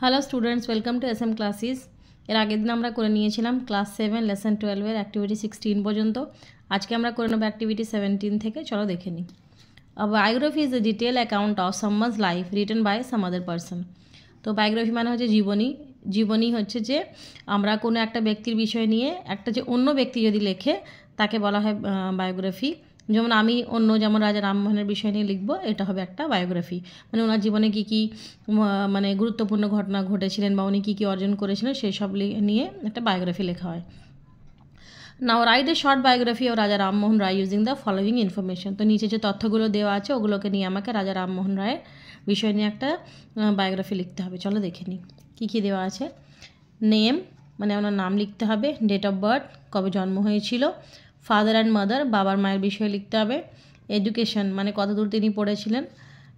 Hello students, welcome to SM classes. এর আগের দিন আমরা করে নিয়েছিলাম ক্লাস 7 লেসন 12 অ্যাক্টিভিটি 16 পর্যন্ত। আজকে আমরা করে নেব অ্যাক্টিভিটি 17 থেকে। চলো দেখে নিই। A biography is a detailed account of someone's life written by some other person. তো বায়োগ্রাফি মানে হচ্ছে জীবনী। জীবনী হচ্ছে যে আমরা কোনো একটা ব্যক্তির বিষয় নিয়ে একটা যে অন্য ব্যক্তি যদি লেখে তাকে বলা হয় বায়োগ্রাফি। যেমন আমি যেমন রাজা রামমোহনের বিষয় নিয়ে লিখব, এটা হবে একটা বায়োগ্রাফি। মানে ওনার জীবনে কী কী মানে গুরুত্বপূর্ণ ঘটনা ঘটেছিলেন বা উনি কী কী অর্জন করেছিলেন সেই সব নিয়ে একটা বায়োগ্রাফি লেখা হয়। Now write a short biography of Raja Rammohan Roy using the following information. তো নিচে যে তথ্যগুলো দেওয়া আছে ওগুলোকে নিয়ে আমাকে রাজা রামমোহন রায়ের বিষয় নিয়ে একটা বায়োগ্রাফি লিখতে হবে। চলো দেখে নিই কী কী দেওয়া আছে। নেম মানে ওনার নাম লিখতে হবে। ডেট অফ বার্থ কবে জন্ম হয়েছিল। ফাদার অ্যান্ড মাদার বাবার মায়ের বিষয়ে লিখতে হবে। এডুকেশন মানে কতদূর তিনি পড়েছিলেন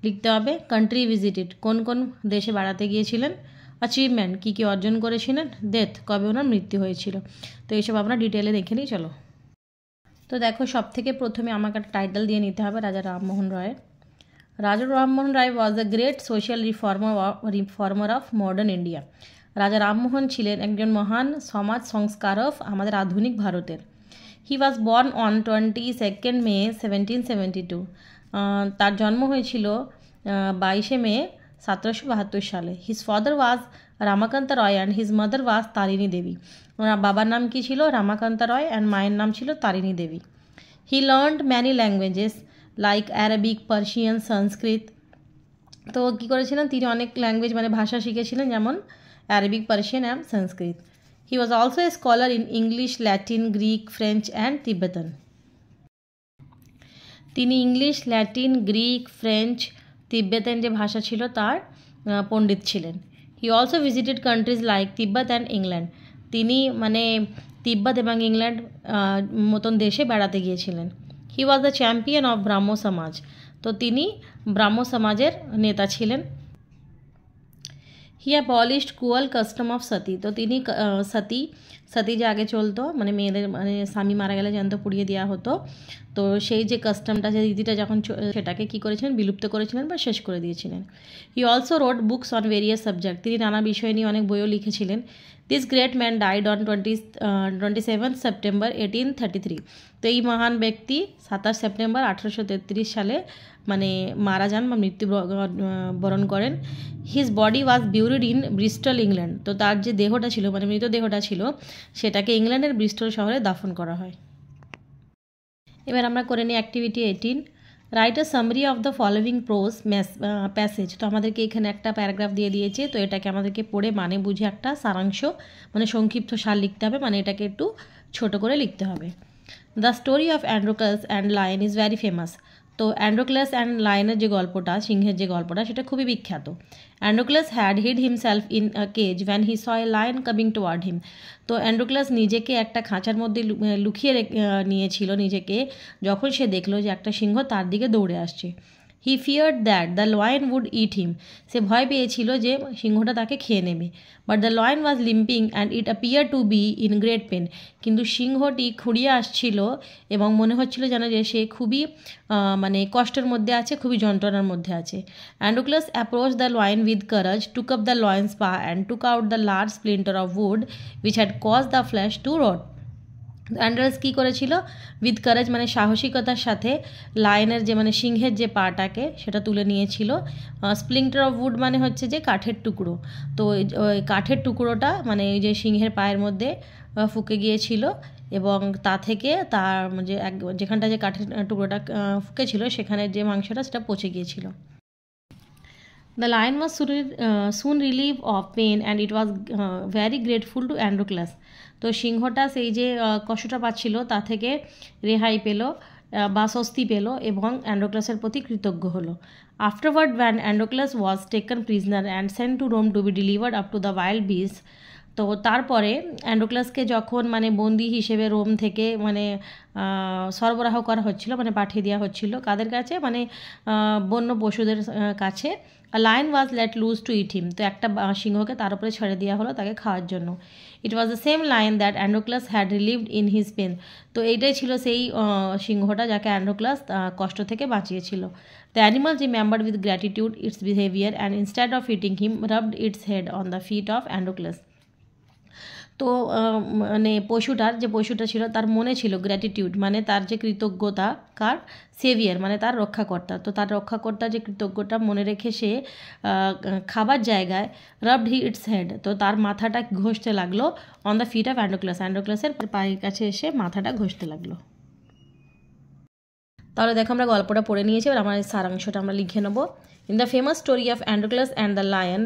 লিখতে হবে। কান্ট্রি ভিজিটেড কোন কোন দেশে বেড়াতে গিয়েছিলেন। অ্যাচিভমেন্ট কী কী অর্জন করেছিলেন। ডেথ কবে ওনার মৃত্যু হয়েছিল। তো এইসব আমরা ডিটেলে দেখে নিই। চলো। তো দেখো, সব থেকে প্রথমে আমাকে একটা টাইটেল দিয়ে নিতে হবে রাজা রামমোহন রায়ের। Raja Rammohan Roy was the great social reformer of modern India. Raja Rammohan ছিলেন একজন মহান সমাজ সংস্কারক আমাদের আধুনিক ভারতের। হি ওয়াজ বর্ন অন 22 মে 1772। তার জন্ম হয়েছিল 22 মে 1772 সালে। His father was Ramakanta Roy and his mother was Tarini Devi. ওনার বাবার নাম কী ছিল? রামাকান্ত রয় অ্যান্ড মায়ের নাম ছিল Tarini Devi. He learned many languages like Arabic, Persian, Sanskrit. তো কী করেছিলেন তিনি? অনেক ল্যাঙ্গুয়েজ মানে ভাষা শিখেছিলেন, যেমন Arabic, Persian and Sanskrit. He was also a scholar in English, Latin, Greek, French and Tibetan. তিনি English, Latin, Greek, French, Tibetan যে ভাষা ছিল তার পণ্ডিত ছিলেন। He also visited countries like Tibet and England. তিনি মানে তিব্বত এবং ইংল্যান্ড মতন দেশে বেড়াতে গিয়েছিলেন। He was the champion of Brahmo Samaj. তো তিনি ব্রাহ্ম সমাজের নেতা ছিলেন। He abolished cruel custom of sati. তো তিনি সতী যে আগে চলতো, মানে মেয়েদের মানে স্বামী মারা গেলে জ্যান্ত পুড়িয়ে দেওয়া হতো, তো সেই যে কাস্টমটা, যে রীতিটা যখন সেটাকে কী করেছিলেন? বিলুপ্ত করেছিলেন বা শেষ করে দিয়েছিলেন। He also road books on various subject. তিনি নানা বিষয় নিয়ে অনেক বইও লিখেছিলেন। This great man died on 27 September 1833। তো এই মহান ব্যক্তি 27 সেপ্টেম্বর 1833 সালে মানে মারা যান বা মৃত্যুবরণ করেন। His body was buried in Bristol, England. তো তার যে দেহটা ছিল মানে মৃতদেহটা ছিল সেটাকে ইংল্যান্ডের ব্রিস্টল শহরে দাফন করা হয়। এবার আমরা করে নিই activity 18। Write a summary of the following pros passage. তো আমাদেরকে এখানে একটা প্যারাগ্রাফ দিয়ে দিয়েছে, তো এটাকে আমাদেরকে পড়ে মানে বুঝে একটা সারাংশ মানে সংক্ষিপ্ত সার লিখতে হবে, মানে এটাকে একটু ছোট করে লিখতে হবে। The story of Androcles and lion is very famous. তো অ্যান্ড্রোক্লাস অ্যান্ড লায়নের যে গল্পটা, সিংহের যে গল্পটা, সেটা খুবই বিখ্যাত। Androcles had hid himself in a cage when he saw a lion coming toward him. তো অ্যান্ড্রোক্লাস নিজেকে একটা খাঁচার মধ্যে লুকিয়ে নিয়েছিল নিজেকে, যখন সে দেখলো যে একটা সিংহ তার দিকে দৌড়ে আসছে। He feared that the lion would eat him. সে ভয় পেয়েছিল যে সিংহটা তাকে খেয়ে নেবে। But the lion was limping and it appear to be in great pain. কিন্তু সিংহটি খুঁড়িয়ে আসছিল এবং মনে হচ্ছিল যেন যে সে খুবই মানে কষ্টের মধ্যে আছে, খুবই যন্ত্রণার মধ্যে আছে। Androcles approach the lion with courage, took up the lion's paw and took out the large splinter of wood which had cause the flesh to rot. Androcles কী করেছিল? উইথ কারেজ মানে সাহসিকতার সাথে লায়নের যে মানে সিংহের যে পাটাকে সেটা তুলে নিয়েছিল। স্প্লিন্টার অফ উড মানে হচ্ছে যে কাঠের টুকরো। তো ওই কাঠের টুকরোটা মানে এই যে সিংহের পায়ের মধ্যে ফুকে গিয়েছিল এবং তা থেকে তার যে যেখানটা যে কাঠের টুকরোটা ফুকেছিল সেখানে যে মাংসটা সেটা পচে গিয়েছিল। The lion was soon relieved of pain and it was very grateful to Androclus. তো সিংহটা সেই যে কষ্টটা পাচ্ছিল তা থেকে রেহাই পেল বা স্বস্তি পেল এবং অ্যান্ড্রোক্লাসের প্রতি কৃতজ্ঞ হলো। Afterward when Androclus was taken prisoner and sent to Rome to be delivered up to the wild beasts, তো তারপরে অ্যান্ড্রোক্লাসকে যখন মানে বন্দি হিসেবে রোম থেকে মানে সরবরাহ করা হচ্ছিল, মানে পাঠিয়ে দেওয়া হচ্ছিল কাদের কাছে, মানে বন্য পশুদের কাছে। Lion was let loose to eat him, তো একটা সিংহকে তার উপরে ছেড়ে দেওয়া হলো তাকে খাওয়ার জন্য। It was the same lion that Androcles had relieved in his pain, তো এইটাই ছিল সেই সিংহটা যাকে অ্যান্ড্রোক্লাস কষ্ট থেকে বাঁচিয়েছিল। The animal remembered with gratitude its behaviour and instead of eating him rubbed its head on the feet of Androcles. তো মানে পশুটা ছিল তার মনে ছিল গ্র্যাটিটিউড, মানে তার যে কৃতজ্ঞতা, কার সেভিয়ার মানে তার রক্ষাকর্তা, তো তার রক্ষাকর্তার যে কৃতজ্ঞতা মনে রেখে সে খাবার জায়গায় রাবড হি ইটস হেড, তো তার মাথাটা ঘষতে লাগলো অন দ্য ফিট অফ অ্যান্ড্রোক্লাসের পায়ের কাছে এসে মাথাটা ঘষতে লাগলো। তাহলে দেখো আমরা গল্পটা পড়ে নিয়েছি, এবার আমার সারাংশটা আমরা লিখে নেবো। In the famous story of Androcles and the lion,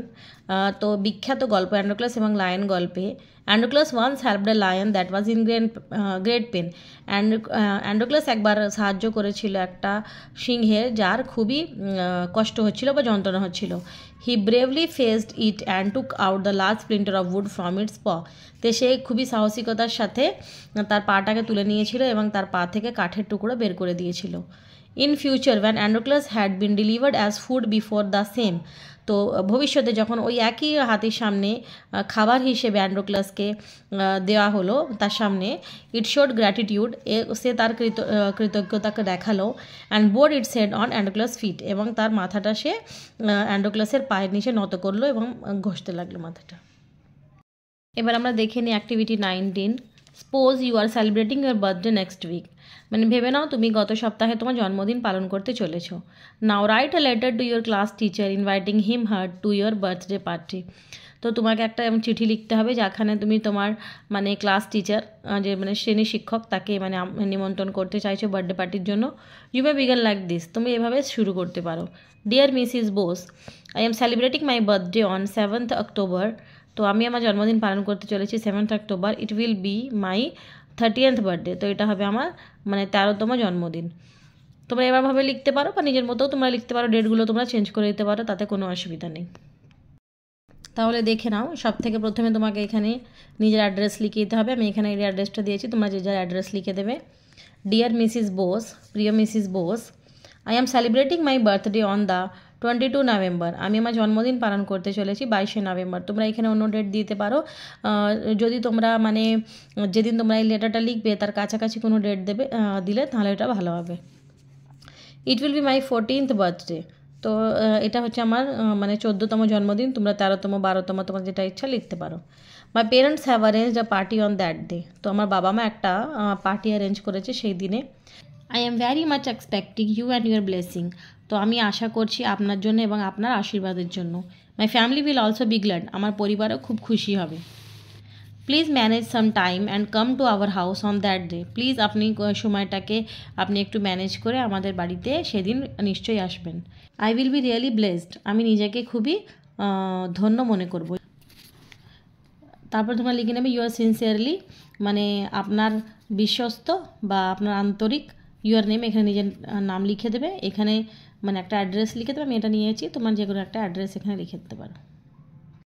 তো বিখ্যাত গল্প অ্যান্ড্রোক্লাস এবং লায়ন গল্পে, Androcles once helped a lion that was in great pain. Androcles একবার সাহায্য করেছিল একটা সিংহের যার খুবই কষ্ট হচ্ছিল বা যন্ত্রণা হচ্ছিল। He bravely faced it and took out the large splinter of wood from its paw, তো সে খুবই সাহসিকতার সাথে তার পাটাকে তুলে নিয়েছিল এবং তার পা থেকে কাঠের টুকরো বের করে দিয়েছিল। In future when Androclus had been delivered as food before the same, তো ভবিষ্যতে যখন ওই একই হাতির সামনে খাবার হিসেবে অ্যান্ড্রোক্লাসকে দেওয়া হলো তার সামনে, ইট শোড গ্র্যাটিটিউড, সে তার কৃতজ্ঞতাকে দেখালো। And bowed its head on Androcles feet, এবং তার মাথাটা সে অ্যান্ড্রোক্লাসের পায়ের নিচে নত করলো এবং ঘষতে লাগলো মাথাটা। এবার আমরা দেখে নিই activity 19। Suppose you are celebrating your birthday next week, মানে ভেবে নাও তুমি গত সপ্তাহে তোমার জন্মদিন পালন করতে চলেছো। Now write a letter to your class teacher inviting him her to your birthday party, তো তোমাকে একটা চিঠি লিখতে হবে যেখানে তুমি তোমার মানে ক্লাস টিচার যে মানে শ্রেণী শিক্ষক তাকে মানে নিমন্ত্রণ করতে চাইছো বার্থডে পার্টির জন্য। You may begin like this, তুমি এভাবে শুরু করতে পারো। Dear Mrs Bose, I am celebrating my birthday on 7th October, তো আমি আমার জন্মদিন পালন করতে চলেছি 7th October। It will be my 30th birthday, তো এটা হবে আমার মানে 13তম জন্মদিন। তোমরা এভাবে লিখতে পারো বা নিজের মতো তোমরা লিখতে পারো, ডেটগুলো তোমরা চেঞ্জ করে দিতে পারো, তাতে কোনো অসুবিধা নেই। তাহলে দেখে নাও, সব থেকে প্রথমে তোমাকে এখানে নিজের অ্যাড্রেস লিখে দিতে হবে। আমি এখানে এই অ্যাড্রেসটা দিয়েছি, তোমরা যে যার অ্যাড্রেস লিখে দেবে। ডিয়ার মিসিস বোস, প্রিয় Mrs Bose, I am celebrating my birthday on the 22 November, আমি আমার জন্মদিন পালন করতে চলেছি 22শে নভেম্বর। তোমরা এখানে অন্য ডেট দিতে পারো, যদি তোমরা মানে যেদিন তোমরা এই লেটারটা লিখবে তার কাছাকাছি কোনো ডেট দিলে তাহলে এটা ভালো হবে। It will be my 14th birthday, তো এটা হচ্ছে আমার মানে 14তম জন্মদিন, তোমরা 13তম 12তম তোমার যেটা ইচ্ছা লিখতে পারো। My parents have arranged a party on that day, তো আমার বাবা মা একটা পার্টি অ্যারেঞ্জ করেছে সেই দিনে। I am very much expecting you and your blessing, তো আমি আশা করছি আপনার জন্য এবং আপনার আশীর্বাদের জন্য। My family will also be glad, আমার পরিবারও খুব খুশি হবে। Please manage some time and come to our house on that day, please আপনি সময়টাকে আপনি একটু ম্যানেজ করে আমাদের বাড়িতে সেদিন নিশ্চয়ই আসবেন। I will be really blessed, আমি নিজেকে খুবই ধন্য মনে করব। তারপর তোমরা লিখে নেবে ইউ আর সিনসিয়ারলি, মানে আপনার বিশ্বস্ত বা আপনার আন্তরিক, ইউর নেম এখানে নিজের নাম লিখে দেবে, এখানে মানে একটা অ্যাড্রেস লিখে দেবে, আমি এটা নিয়েছি, তোমার যে কোনো একটা অ্যাড্রেস এখানে লিখে দিতে পারো।